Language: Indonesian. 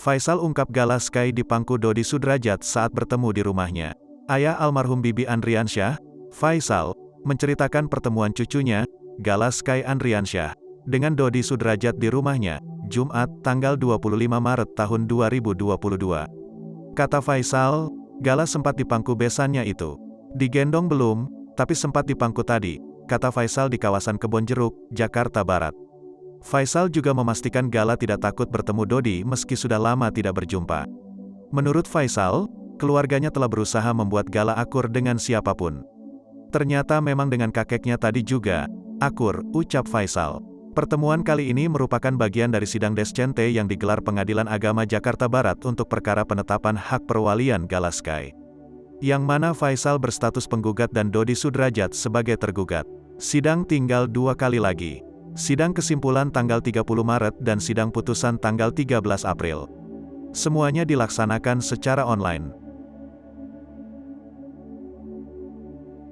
Faisal ungkap Gala Sky dipangku Dodi Sudrajat saat bertemu di rumahnya. Ayah almarhum Bibi Andriansyah, Faisal, menceritakan pertemuan cucunya, Gala Sky Andriansyah, dengan Dodi Sudrajat di rumahnya, Jumat, tanggal 25 Maret tahun 2022. Kata Faisal, Gala sempat dipangku besannya itu. Digendong belum, tapi sempat dipangku tadi, kata Faisal di kawasan Kebonjeruk, Jakarta Barat. Faisal juga memastikan Gala tidak takut bertemu Dodi meski sudah lama tidak berjumpa. Menurut Faisal, keluarganya telah berusaha membuat Gala akur dengan siapapun. Ternyata memang dengan kakeknya tadi juga akur, ucap Faisal. Pertemuan kali ini merupakan bagian dari sidang Descente yang digelar Pengadilan Agama Jakarta Barat untuk perkara penetapan hak perwalian Gala Sky. Yang mana Faisal berstatus penggugat dan Dodi Sudrajat sebagai tergugat. Sidang tinggal 2 kali lagi. Sidang kesimpulan tanggal 30 Maret dan sidang putusan tanggal 13 April. Semuanya dilaksanakan secara online.